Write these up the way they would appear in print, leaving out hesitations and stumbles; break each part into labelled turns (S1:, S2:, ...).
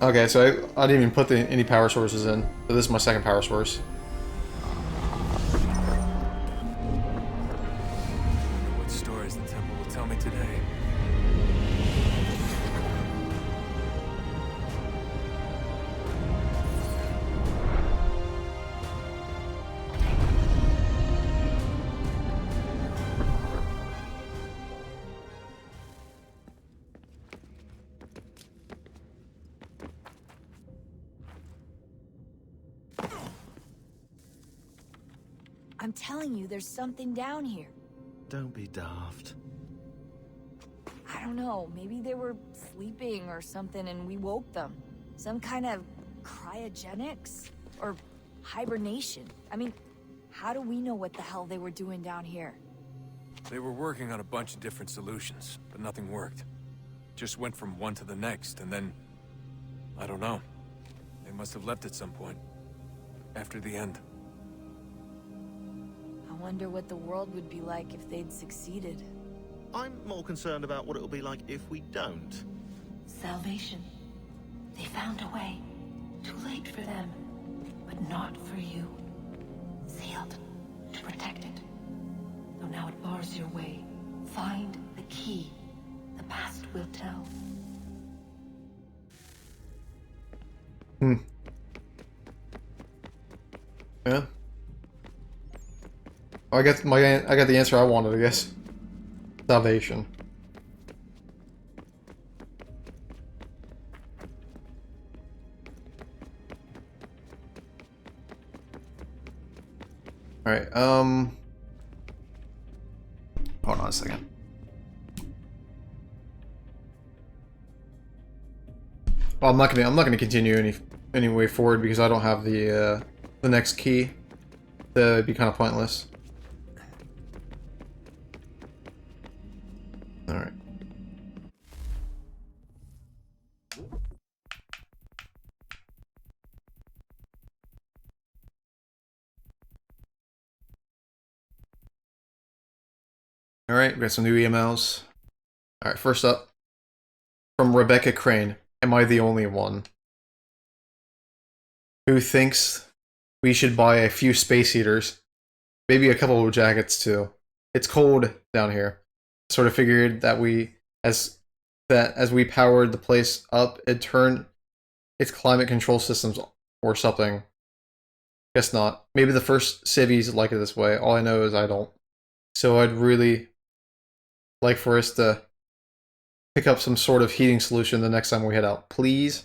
S1: Okay, so I didn't even put any power sources in. So this is my second power source.
S2: What stories the temple will tell me today.
S3: I'm telling you, there's something down here.
S4: Don't be daft.
S3: I don't know, maybe they were sleeping or something and we woke them. Some kind of cryogenics? Or hibernation. I mean, how do we know what the hell they were doing down here?
S2: They were working on a bunch of different solutions, but nothing worked. Just went from one to the next, and then... I don't know. They must have left at some point. After the end.
S3: I wonder what the world would be like if they'd succeeded.
S4: I'm more concerned about what it'll be like if we don't.
S5: Salvation. They found a way. Too late for them, but not for you. Sealed to protect it. Though now it bars your way. Find the key. The past will tell.
S1: Yeah. Oh, I got the answer I wanted, I guess. Salvation. Alright, hold on a second. Well, I'm not gonna continue any way forward because I don't have the next key. That'd be kind of pointless. Alright. Alright, we got some new emails. Alright, first up. From Rebecca Crane. Am I the only one who thinks we should buy a few space heaters? Maybe a couple of jackets too. It's cold down here. Sort of figured that as we powered the place up, it turned its climate control systems or something. Guess not. Maybe the first civvies like it this way. All I know is I don't. So I'd really like for us to pick up some sort of heating solution the next time we head out. Please?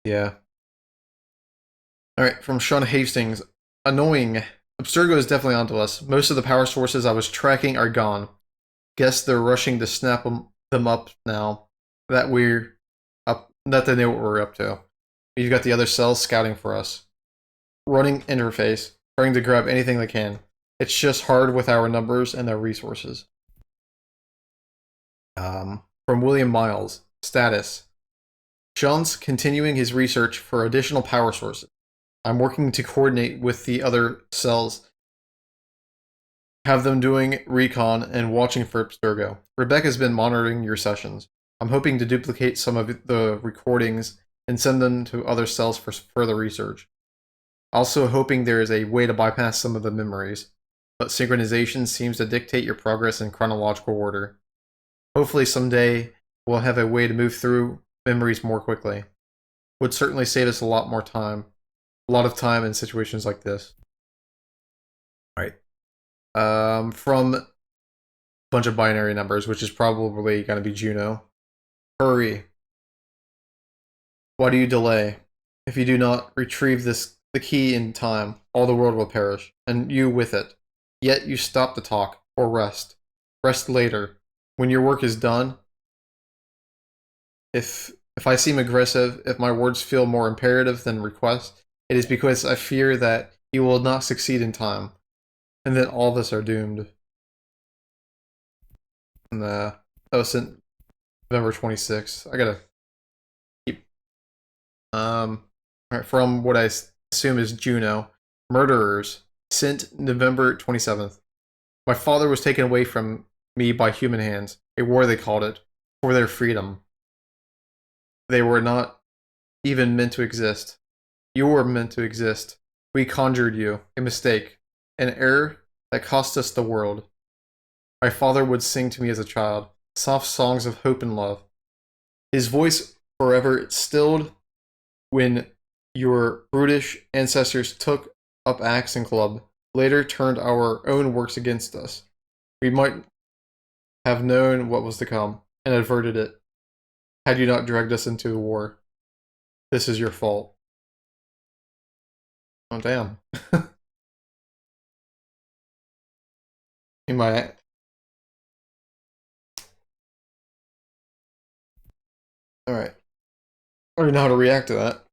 S1: Yeah. Alright, from Sean Hastings. Annoying. Abstergo is definitely onto us. Most of the power sources I was tracking are gone. Guess they're rushing to snap them up now that that they know what we're up to. We've got the other cells scouting for us. Running interface, trying to grab anything they can. It's just hard with our numbers and our resources. From William Miles. Status. Sean's continuing his research for additional power sources. I'm working to coordinate with the other cells. Have them doing recon and watching for Abstergo. Rebecca's been monitoring your sessions. I'm hoping to duplicate some of the recordings and send them to other cells for further research. Also hoping there is a way to bypass some of the memories, but synchronization seems to dictate your progress in chronological order. Hopefully someday we'll have a way to move through memories more quickly. Would certainly save us a lot of time in situations like this. Alright. From a bunch of binary numbers, which is probably going to be Juno. Hurry. Why do you delay? If you do not retrieve the key in time, all the world will perish, and you with it. Yet you stop to talk, or rest. Rest later. When your work is done. If I seem aggressive, if my words feel more imperative than request, it is because I fear that you will not succeed in time, and then all of us are doomed. And that was sent November 26th. I gotta keep. Alright, from what I assume is Juno. Murderers. Sent November 27th. My father was taken away from me by human hands. A war, they called it, for their freedom. They were not even meant to exist. You were meant to exist. We conjured you. A mistake. An error that cost us the world. My father would sing to me as a child, soft songs of hope and love. His voice forever stilled when your brutish ancestors took up axe and club, later turned our own works against us. We might have known what was to come, and averted it, had you not dragged us into the war. This is your fault. Oh, damn. In my... Alright. I don't know how to react to that.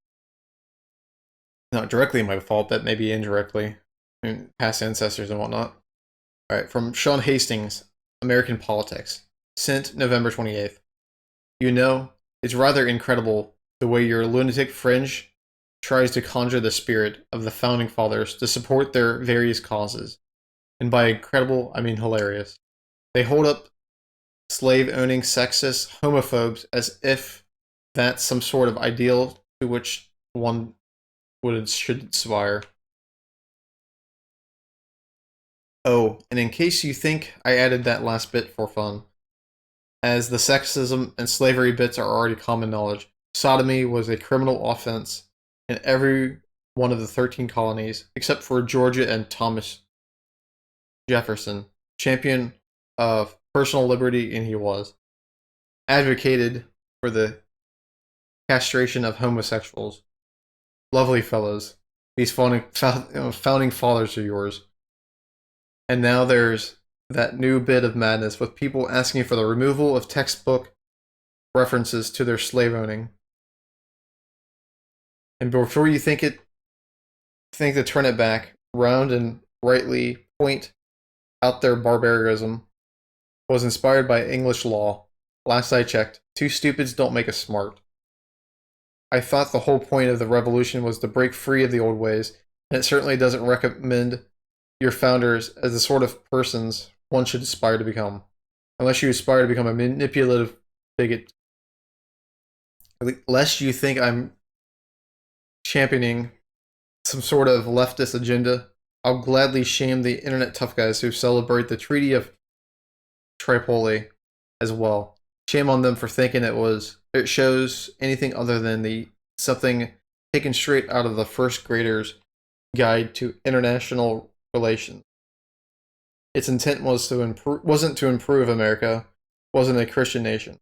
S1: Not directly my fault, but maybe indirectly. I mean, past ancestors and whatnot. Alright, from Sean Hastings, American Politics. Sent November 28th. You know, it's rather incredible the way your lunatic fringe tries to conjure the spirit of the Founding Fathers to support their various causes. And by incredible, I mean hilarious. They hold up slave-owning sexists, homophobes, as if that's some sort of ideal to which one should aspire. Oh, and in case you think I added that last bit for fun, as the sexism and slavery bits are already common knowledge, sodomy was a criminal offense in every one of the 13 colonies, except for Georgia and Thomas Jefferson, champion of personal liberty, and he was advocated for the castration of homosexuals. Lovely fellows, these founding fathers of yours. And now there's that new bit of madness with people asking for the removal of textbook references to their slave owning. And before you think to turn it back round and rightly point out their barbarism, was inspired by English law. Last I checked, two stupids don't make a smart. I thought the whole point of the revolution was to break free of the old ways, and it certainly doesn't recommend your founders as the sort of persons one should aspire to become, unless you aspire to become a manipulative bigot. Lest you think I'm championing some sort of leftist agenda, I'll gladly shame the internet tough guys who celebrate the Treaty of Tripoli as well. Shame on them for thinking it shows anything other than something taken straight out of the first grader's guide to international relations. Its intent wasn't to improve America, wasn't a Christian nation.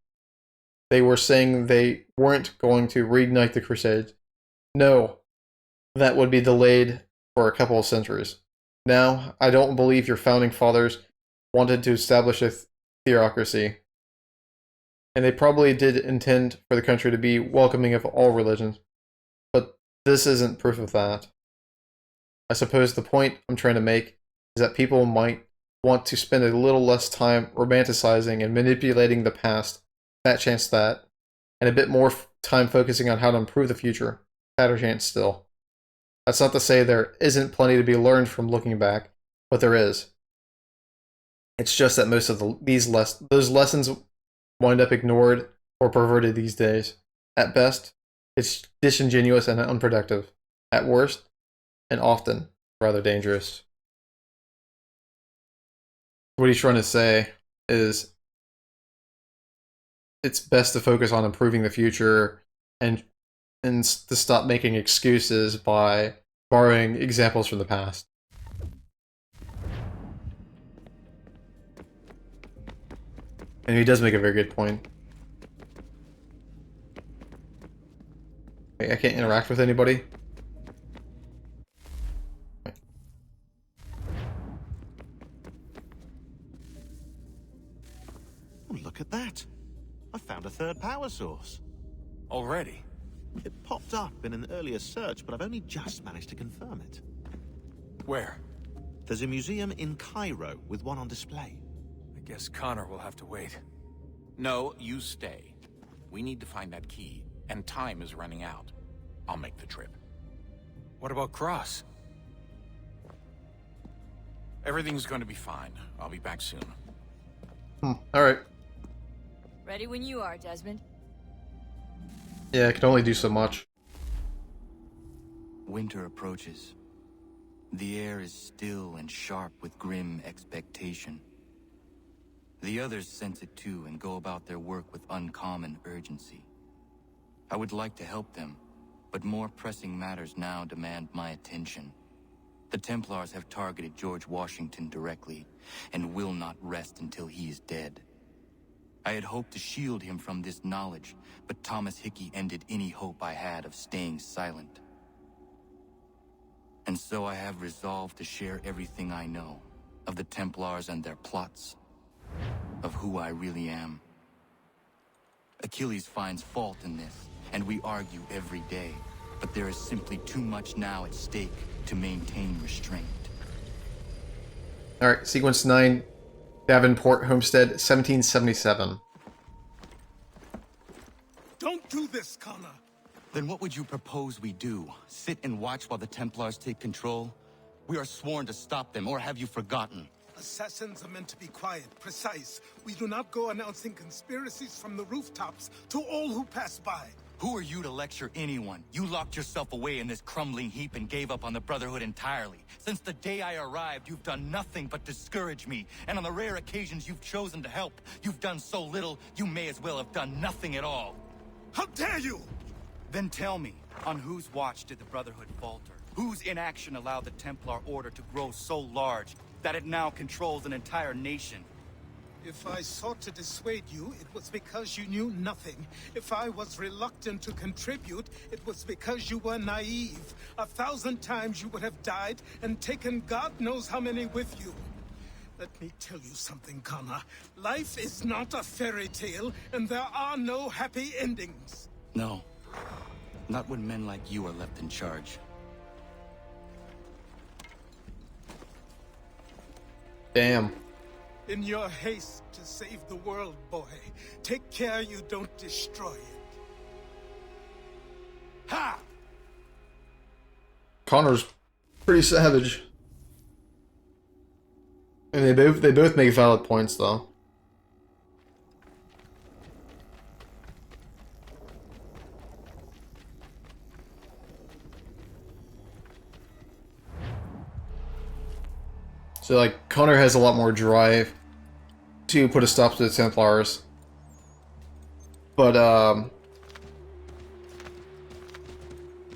S1: They were saying they weren't going to reignite the Crusades. No, that would be delayed for a couple of centuries. Now, I don't believe your founding fathers wanted to establish a theocracy, and they probably did intend for the country to be welcoming of all religions, but this isn't proof of that. I suppose the point I'm trying to make is that people might want to spend a little less time romanticizing and manipulating the past, fat chance that, and a bit more time focusing on how to improve the future, fatter chance still. That's not to say there isn't plenty to be learned from looking back, but there is. It's just that most of those lessons wind up ignored or perverted these days. At best, it's disingenuous and unproductive. At worst, and often, rather dangerous. What he's trying to say is it's best to focus on improving the future and to stop making excuses by borrowing examples from the past. And he does make a very good point. I can't interact with anybody.
S4: Oh, look at that. I found a third power source.
S2: Already?
S4: It popped up in an earlier search, but I've only just managed to confirm it.
S2: Where?
S4: There's a museum in Cairo with one on display.
S2: I guess Connor will have to wait.
S6: No, you stay. We need to find that key, and time is running out. I'll make the trip.
S2: What about Cross?
S6: Everything's going to be fine. I'll be back soon.
S1: Alright.
S3: Ready when you are, Desmond.
S1: Yeah, I can only do so much.
S7: Winter approaches. The air is still and sharp with grim expectation. The others sense it too and go about their work with uncommon urgency. I would like to help them, but more pressing matters now demand my attention. The Templars have targeted George Washington directly, and will not rest until he is dead. I had hoped to shield him from this knowledge, but Thomas Hickey ended any hope I had of staying silent. And so I have resolved to share everything I know, of the Templars and their plots, of who I really am. Achilles finds fault in this, and we argue every day, but there is simply too much now at stake to maintain restraint.
S1: Alright, sequence 9, Davenport Homestead, 1777.
S8: Don't do this, Connor.
S7: Then what would you propose we do? Sit and watch while the Templars take control? We are sworn to stop them, or have you forgotten?
S8: Assassins are meant to be quiet, precise. We do not go announcing conspiracies from the rooftops to all who pass by.
S7: Who are you to lecture anyone? You locked yourself away in this crumbling heap and gave up on the Brotherhood entirely. Since the day I arrived, you've done nothing but discourage me. And on the rare occasions you've chosen to help, you've done so little, you may as well have done nothing at all.
S8: How dare you!
S7: Then tell me, on whose watch did the Brotherhood falter? Whose inaction allowed the Templar Order to grow so large that it now controls an entire nation?
S8: If I sought to dissuade you, it was because you knew nothing. If I was reluctant to contribute, it was because you were naive. 1,000 times you would have died and taken God knows how many with you. Let me tell you something, Connor. Life is not a fairy tale, and there are no happy endings.
S7: No. Not when men like you are left in charge.
S1: Damn.
S8: In your haste to save the world, boy, take care you don't destroy it. Ha!
S1: Connor's pretty savage. And they both make valid points though. So like Connor has a lot more drive to put a stop to the Templars. But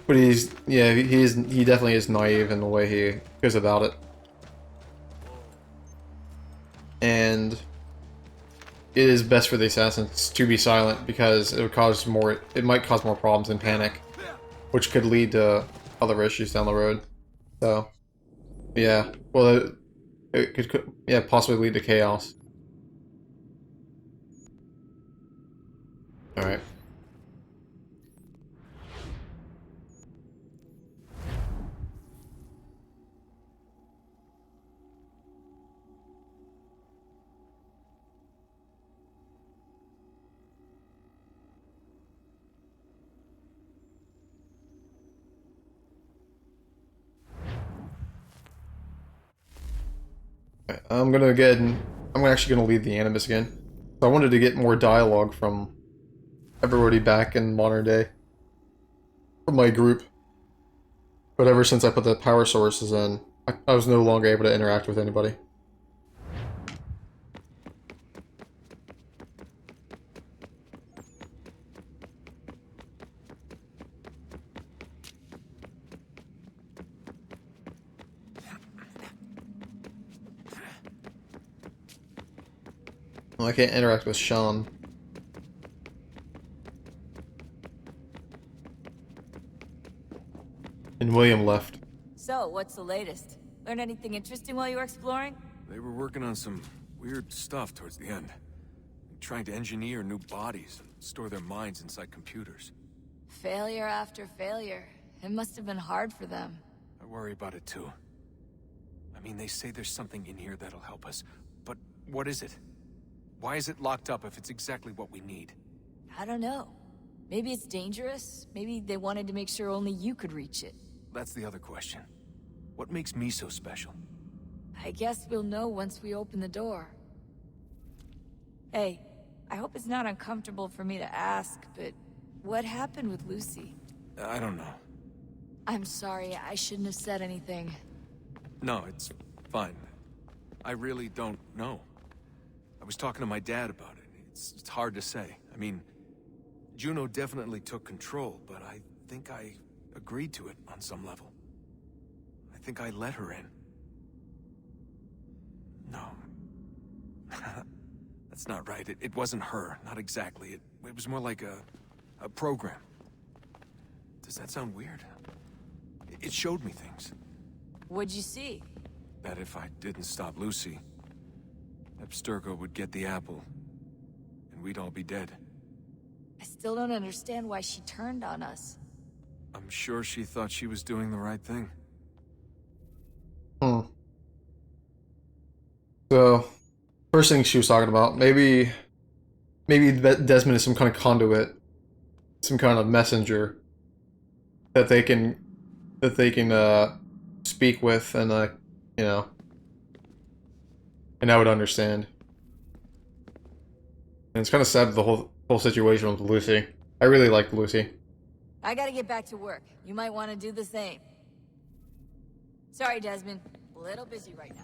S1: he definitely is naive in the way he goes about it. And it is best for the assassins to be silent because it might cause more problems and panic, which could lead to other issues down the road. So yeah, well it could possibly lead to chaos. Alright. I'm actually gonna lead the Animus again. So I wanted to get more dialogue from everybody back in modern day. From my group. But ever since I put the power sources in, I was no longer able to interact with anybody. Well, I can't interact with Sean. And William left.
S3: So, what's the latest? Learn anything interesting while you were exploring?
S2: They were working on some weird stuff towards the end. Trying to engineer new bodies and store their minds inside computers.
S3: Failure after failure. It must have been hard for them.
S2: I worry about it too. I mean, they say there's something in here that'll help us, but what is it? Why is it locked up if it's exactly what we need?
S3: I don't know. Maybe it's dangerous. Maybe they wanted to make sure only you could reach it.
S2: That's the other question. What makes me so special?
S3: I guess we'll know once we open the door. Hey, I hope it's not uncomfortable for me to ask, but what happened with Lucy?
S2: I don't know.
S3: I'm sorry, I shouldn't have said anything.
S2: No, it's fine. I really don't know. I was talking to my dad about it. It's hard to say. I mean, Juno definitely took control, but I think I agreed to it on some level. I think I let her in. No. That's not right. It wasn't her. Not exactly. It was more like a program. Does that sound weird? It showed me things.
S3: What'd you see?
S2: That if I didn't stop Lucy, Abstergo would get the apple, and we'd all be dead.
S3: I still don't understand why she turned on us.
S2: I'm sure she thought she was doing the right thing.
S1: Hmm. So, first thing she was talking about, maybe Desmond is some kind of conduit, some kind of messenger that they can speak with, and you know, and I would understand. And it's kind of sad, the whole situation with Lucy. I really liked Lucy.
S3: I gotta get back to work. You might want to do the same. Sorry, Desmond. A little busy right now.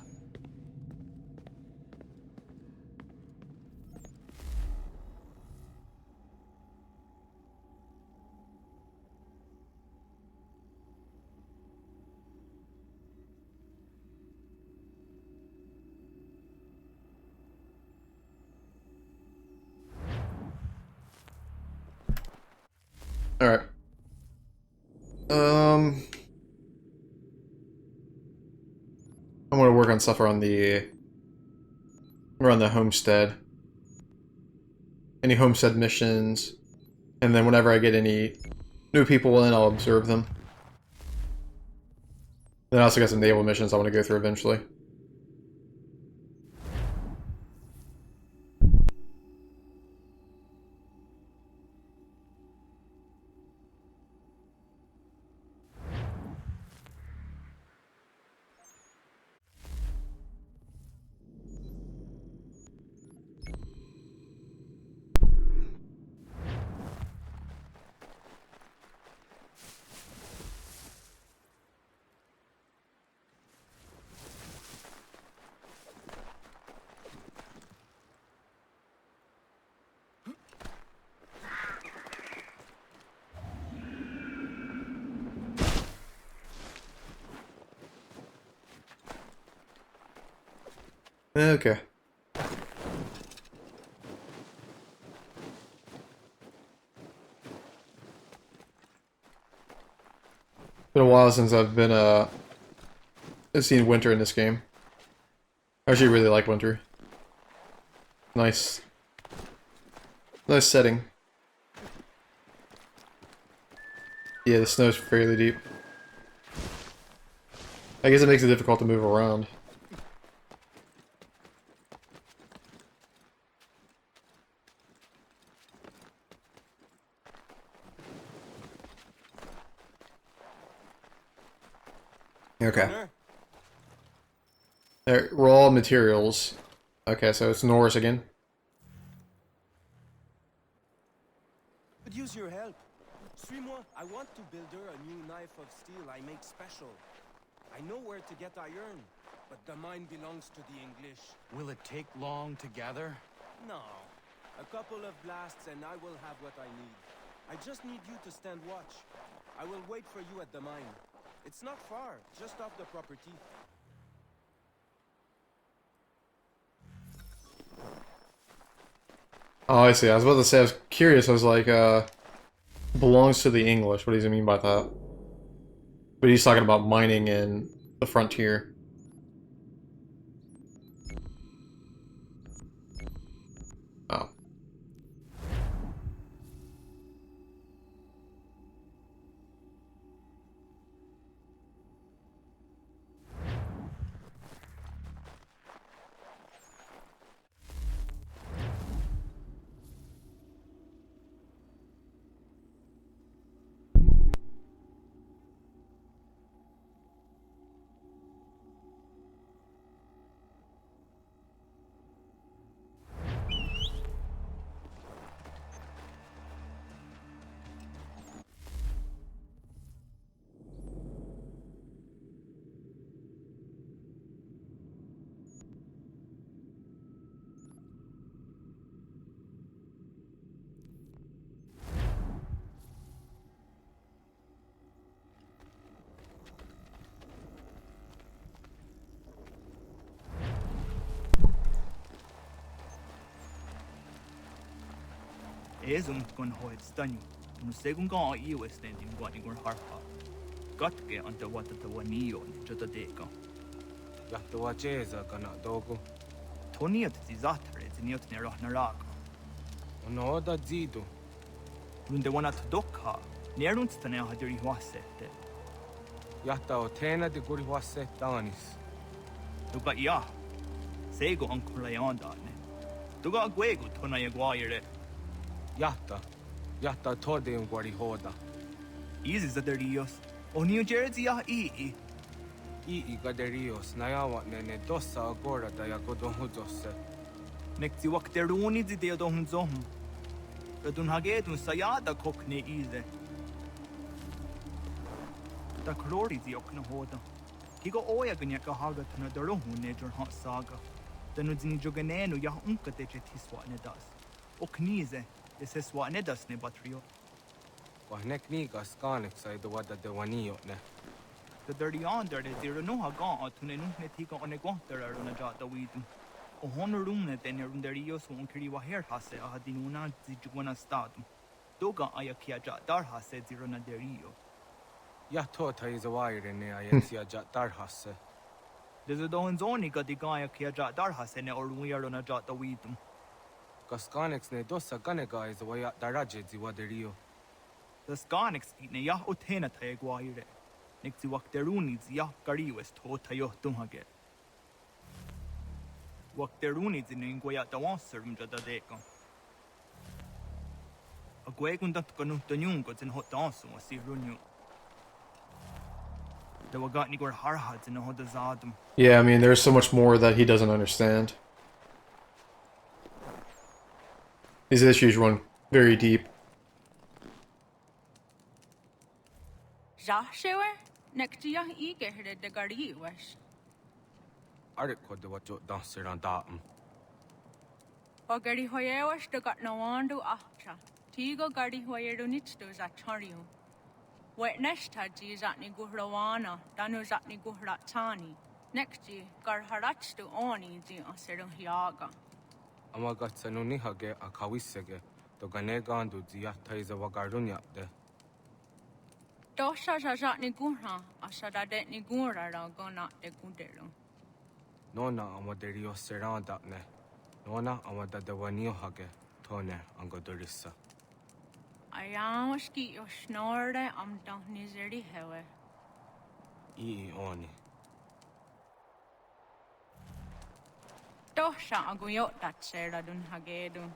S1: Alright. I'm gonna work on stuff around the homestead. Any homestead missions, and then whenever I get any new people in, I'll observe them. Then I also got some naval missions I want to go through eventually. Okay. Been a while since I've seen winter in this game. I actually really like winter. Nice setting. Yeah, the snow's fairly deep. I guess it makes it difficult to move around. Okay. There, raw materials. Okay, so it's Norse again.
S9: Could use your help. Suis-moi. I want to build her a new knife of steel I make special. I know where to get iron, but the mine belongs to the English.
S7: Will it take long to gather?
S9: No. A couple of blasts and I will have what I need. I just need you to stand watch. I will wait for you at the mine. It's not far, just off the property.
S1: Oh, I see. I was about to say, I was curious. I was like, belongs to the English. What does he mean by that? But he's talking about mining in the frontier. Oh.
S10: Hezum gun hoid stanu. No segun ga iu standing what in harpa. Got get on the water the one eo jota deka.
S9: Yahtua Jeza gana dogo.
S10: Tony at the zatter is near Naraga.
S9: Ono da zido.
S10: Runde one at Doka, near Unstana had your wasset.
S9: Yahta otena de guriwase danis.
S10: Tuga ya. Sego uncle Leonda. Tuga guego tona yaguire.
S9: Yahta. Yahta tode un guarihoda.
S10: Easy the Dios. O New Jersey ya
S9: I gaderios nayawa nene dosa agora da yagodonhudose.
S10: Next you walk there only the day don zom. Gadun hagedun sayada kokne easy. Da glory the okna hoda. Higo oya ganyaka haga tuna darohu nature hot saga. The nudin joganenu ya unka de jetiswa nedas. Oknize, this is what nedas ne batrio.
S9: Wahnek niga skanek sa the wada de wanio ne.
S10: The dirty under the zero no haga to Netika on a guanter on a jot the weedum. O honorune then the Rios won't carry wa hair hase a hadinuna zijuana statum. Doga ayakia jat dar hase zirona de Rio.
S9: Yahtota is a wire in the Ayensia jat darhase.
S10: There's a don zonica di gaia kia jat dar hase or we are on a jot the weedum.
S9: Gaskanex ne dosa ganega is a way at daraje ziwa de Rio.
S10: The Scarnex eat ne yah otena taeguire. Nixi Wakteruni ya Gariwes Tota Yotumhage. Wakteruni in Inguaya the Wanserum Jada Deca. A Guegun that Ganutanium got in hot dance was see Runu. There were got Nigor Harhads in the Hodazadum.
S1: Yeah, I mean, there's so much more that he doesn't understand. These issues run very deep.
S11: Joshua? Next year, he get the Gari was.
S9: Ariko de what you dancer on datum.
S11: O Gari Hoyewas to got no one to after. Tigo Gari Hoyedo needs to Zachario. Wet nest had these at Niguhrawana, Danus at Niguhratani. Next year, Garharach to Oni, the Aserum Hiaga.
S9: Amagatsanuni hage a kawisege, the Ganegandu Ziata is a Wagarunya de.
S11: Tosha Jat Nigura, Asada de Nigura, Gona de Gudero.
S9: Nona amaderio serandane. Nona amada de wanio hage, Tone Angodorissa.
S11: I am ski your snore, I'm down nizeri hewe.
S9: Oni.
S11: Tosha Aguyot that Sarah dun Hagedun.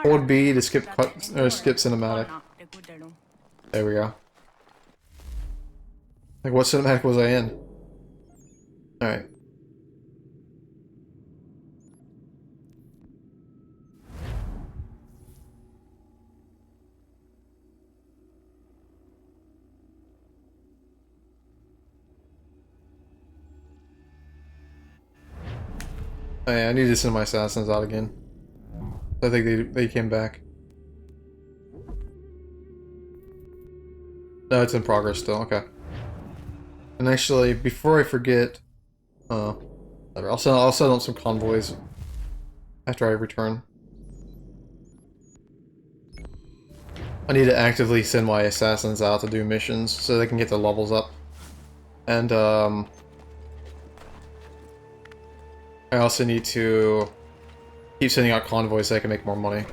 S1: Hold B to skip skip cinematic. There we go. Like, what cinematic was I in? Alright. Oh, yeah, I need to send my assassins out again. I think they came back. No, it's in progress still. Okay. And actually, before I forget, I'll send out some convoys after I return. I need to actively send my assassins out to do missions so they can get their levels up. And I also need to keep sending out convoys so I can make more money.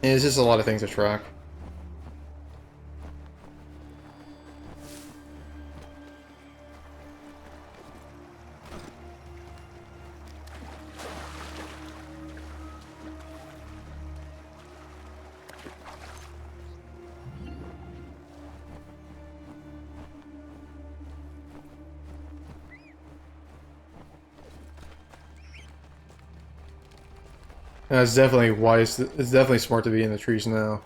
S1: And it's just a lot of things to track. Yeah, it's definitely wise. It's definitely smart to be in the trees now.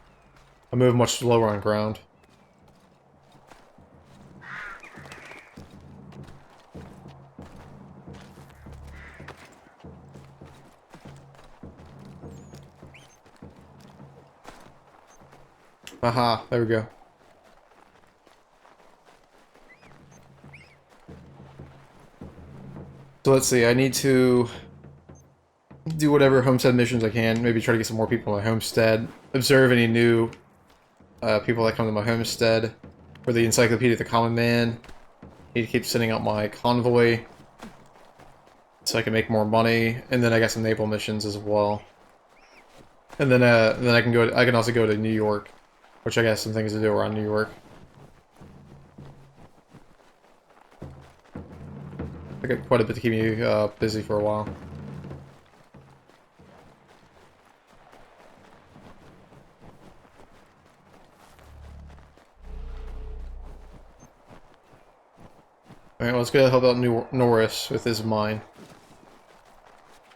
S1: I move much slower on ground. Aha, there we go. So let's see, I need to do whatever homestead missions I can. Maybe try to get some more people in my homestead. Observe any new people that come to my homestead. For the Encyclopedia of the Common Man. Need to keep sending out my convoy. So I can make more money. And then I got some naval missions as well. And then I can also go to New York. Which I got some things to do around New York. I got quite a bit to keep me busy for a while. Alright, let's go help out Norris with his mine.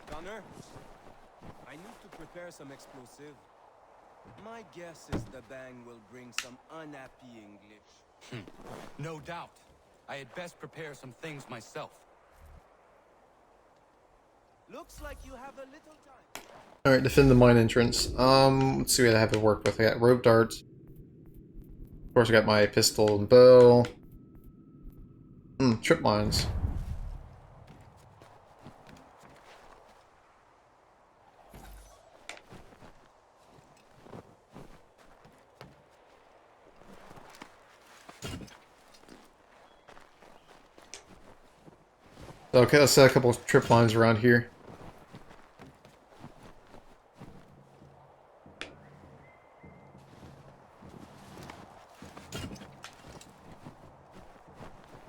S9: Connor, I need to prepare some explosive. My guess is the bang will bring some unhappy English.
S7: No doubt. I had best prepare some things myself.
S9: Looks like you have a little time.
S1: Alright, defend the mine entrance. Let's see what I have to work with. I got rope darts. Of course I got my pistol and bow. Trip mines. Okay, let's set a couple of trip lines around here.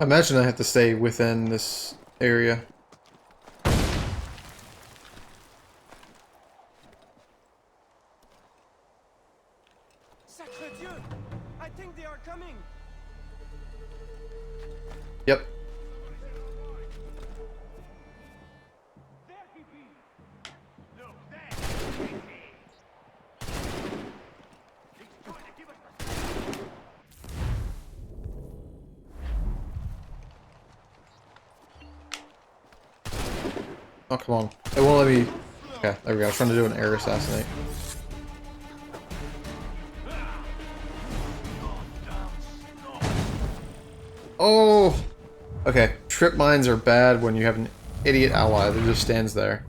S1: I imagine I have to stay within this area.
S9: Sacre Dieu! I think they are coming!
S1: Yep. Oh, come on. It won't let me... Okay, there we go. I was trying to do an air assassinate. Oh! Okay, trip mines are bad when you have an idiot ally that just stands there.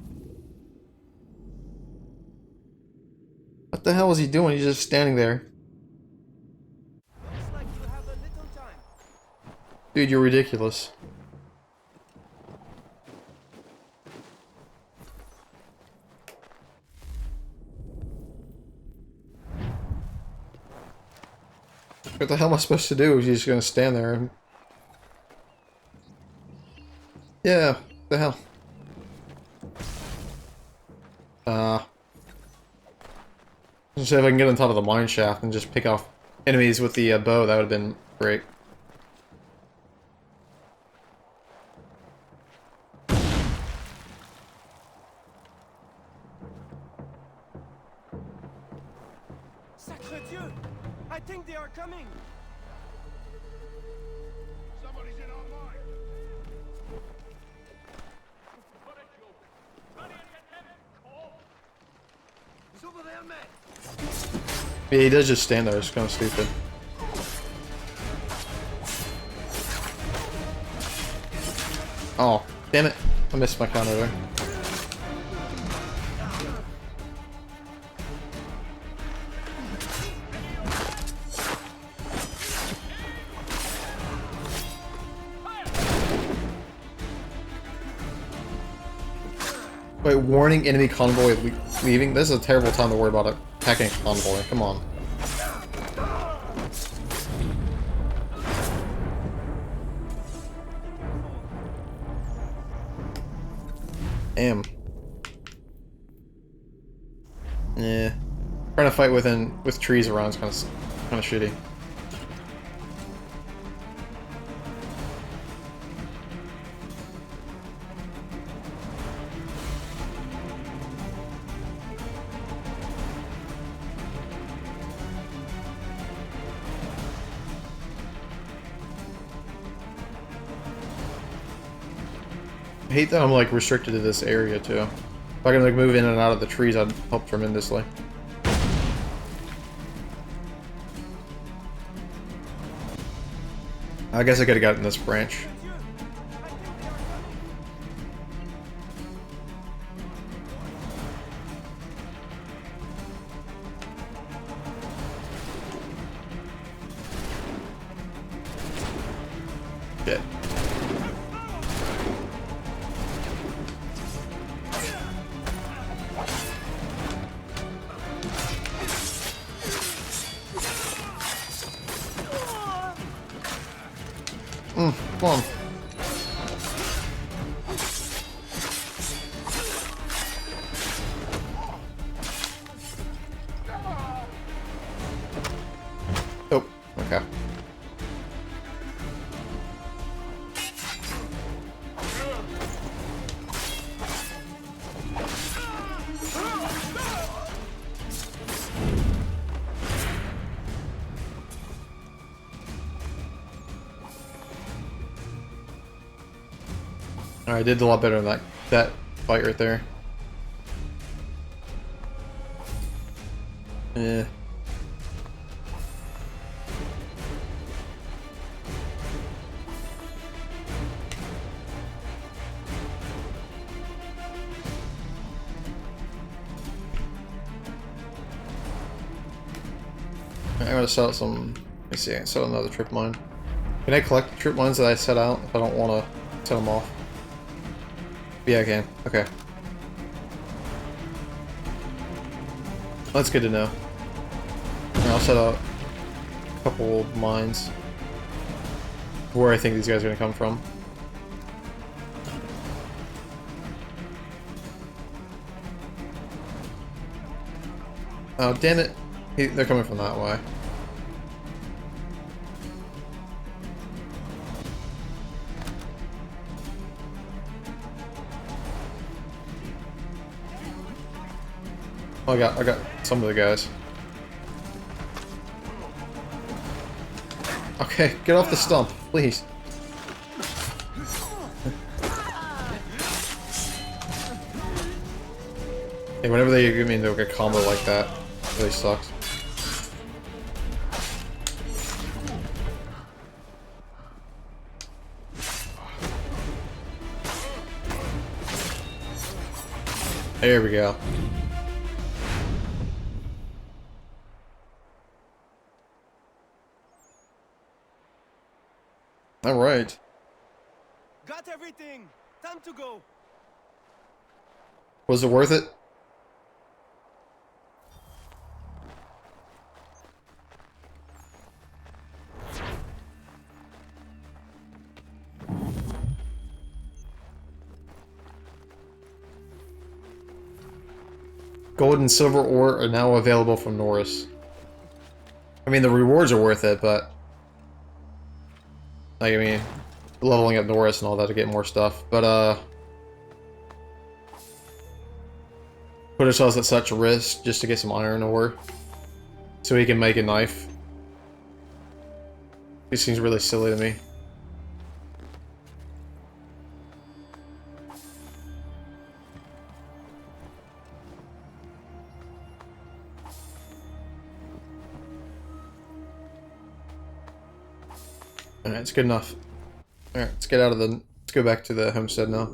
S1: What the hell is he doing? He's just standing there.
S9: Looks like you have a little time.
S1: Dude, you're ridiculous. What the hell am I supposed to do? He's just gonna stand there and... Yeah, what the hell? Just say if I can get on top of the mine shaft and just pick off enemies with the bow, that would have been great.
S9: Sacre Dieu! I think they are coming! Somebody's in our line! What a joke! Try to get them, Cole! He's over there, man!
S1: Yeah, he does just stand there. It's kind of stupid. Oh, damn it. I missed my counter there. Wait, warning enemy convoy leaving? This is a terrible time to worry about attacking a convoy. Come on. Damn. Yeah. Trying to fight with trees around is kind of shitty. I hate that I'm like restricted to this area too. If I can like move in and out of the trees, I'd help tremendously. I guess I could have gotten this branch. Shit. Come on. Oh, okay. I did a lot better than that fight right there. Yeah. I'm gonna sell some. Let me see. I sell another trip mine. Can I collect the trip mines that I set out if I don't want to set them off? Yeah, I can. Okay. That's good to know. And I'll set out a couple of mines where I think these guys are gonna come from. Oh, damn it. They're coming from that way. Oh, I got some of the guys. Okay, get off the stump, please. Hey, whenever they get me into a combo like that, it really sucks. There we go. All right.
S9: Got everything. Time to go.
S1: Was it worth it? Gold and silver ore are now available from Norris. I mean, the rewards are worth it, but like, I mean, leveling up Norris and all that to get more stuff. But put ourselves at such risk just to get some iron ore so we can make a knife. This seems really silly to me. Alright, it's good enough. Alright, let's get out of the... Let's go back to the homestead now.